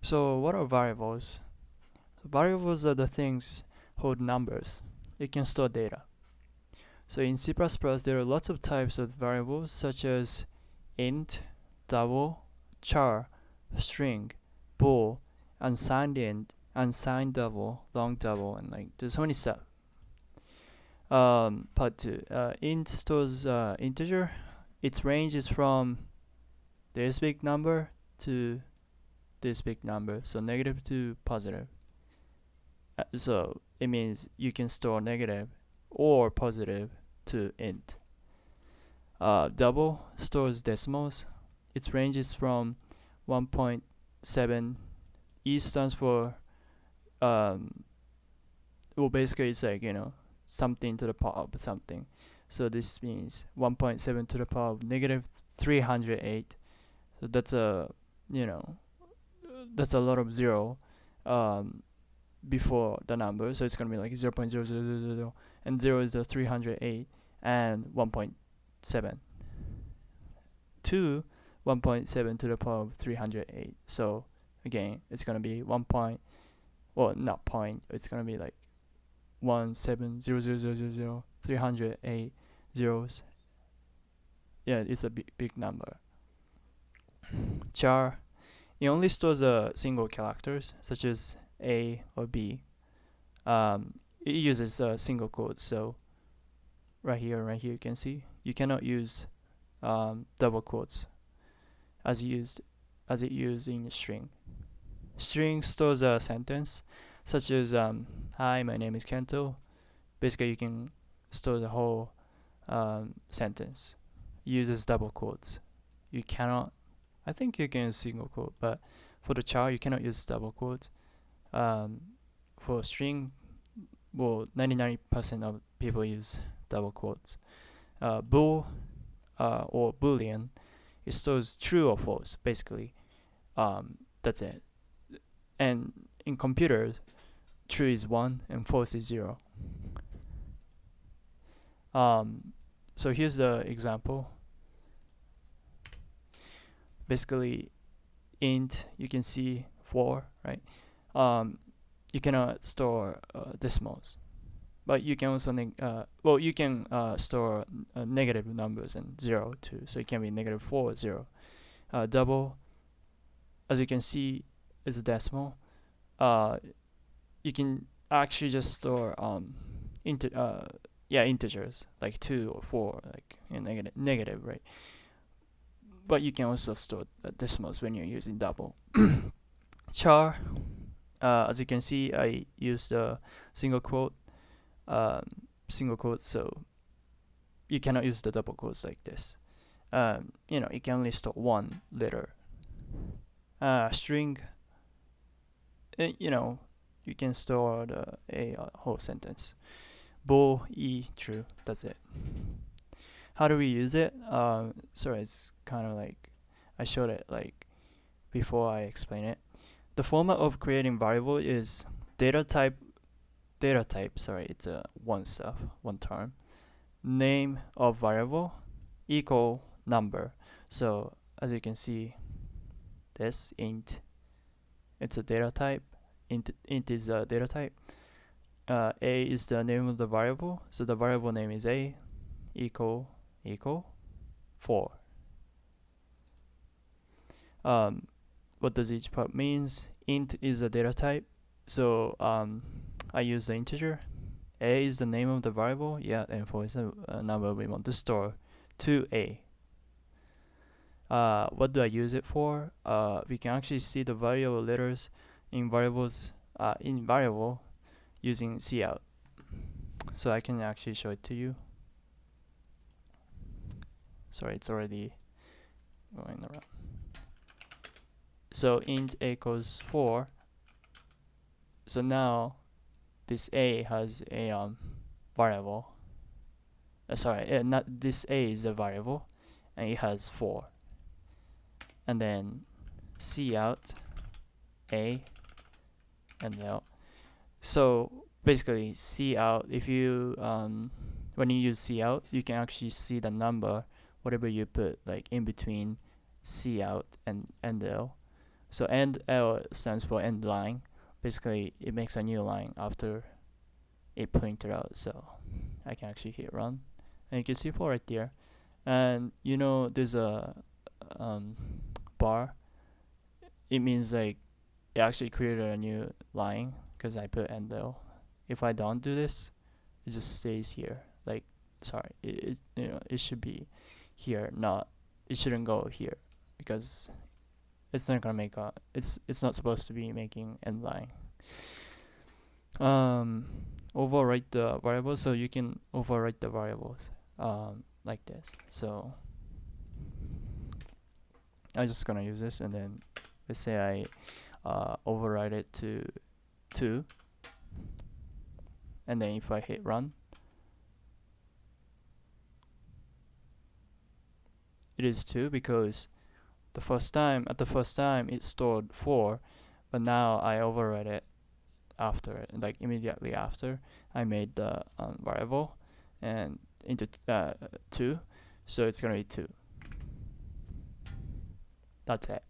So what are variables? Variables are the things hold numbers. It can store data. So in C++, there are lots of types of variables such as int, double, char, string, bool, unsigned int, unsigned double, long double, and like there's so many stuff. Part two. Int stores integer. Its range is from this big number to this big number, so negative to positive. So it means you can store negative or positive to int. Double stores decimals. Its range is from 1.7. E stands for well, basically it's like something to the power of something. So this means 1.7 to the power of negative 308. So that's a you know that's a lot of zero um, before the number. So it's gonna be like 0.0000, and zero is the 308, and 1.7 to 1.7 to the power of 308. So again, it's gonna be not point. It's gonna be like 1700000 308 zeros. Yeah, it's a big number. Char, it only stores single characters such as A or B. It uses single quotes. So right here you can see you cannot use double quotes as it used in string. String stores a sentence such as "Hi, my name is Kento." Basically, you can store the whole sentence. Uses double quotes. You cannot. I think you can use single quote, but for the char, you cannot use double quotes. For string, well, 99% of people use double quotes. Bool or boolean, it stores true or false. Basically, that's it. And in computers, true is 1 and false is 0. So here's the example. Basically, int, you can see 4, right? You cannot store decimals, but you can also you can store negative numbers and 0 too. So it can be negative 4 0. Double, as you can see, is a decimal. You can actually just store integers like 2 or 4, like negative, right? But you can also store decimals when you're using double. Char, as you can see, I used a single quote, so you cannot use the double quotes like this. You can only store one letter. String, you can store a whole sentence. Bool, true, that's it. How do we use it? Sorry, it's kind of like I showed it like before I explain it. The format of creating variable is data type. Sorry, it's one term. Name of variable equal number. So as you can see, this int, it's a data type. Int is a data type. A is the name of the variable. So the variable name is A equal 4. What does each part means? Int is a data type, so I use the integer. A is the name of the variable, and 4 is a number we want to store to A. What do I use it for? We can actually see the variable letters in variable using cout. So I can actually show it to you. Sorry, it's already going around. So int A equals 4. So now this A has a variable. Not this A is a variable, and it has 4. And then cout A and L. So basically, cout, if you when you use cout, you can actually see the number, whatever you put like in between cout and L. So end L stands for end line. Basically, it makes a new line after it printed out. So I can actually hit run, and you can see 4 right there. And there's a bar. It means like it actually created a new line because I put end L. If I don't do this, it just stays here. Like, sorry, it should be here, not, it shouldn't go here, because it's not gonna make a, it's not supposed to be making end line. Overwrite the variables, so you can overwrite the variables like this. So I'm just gonna use this, and then let's say I override it to 2, and then if I hit run, it is 2 because the first time it stored 4, but now I override it after, like immediately after I made the variable and into 2, so it's gonna be 2. That's it.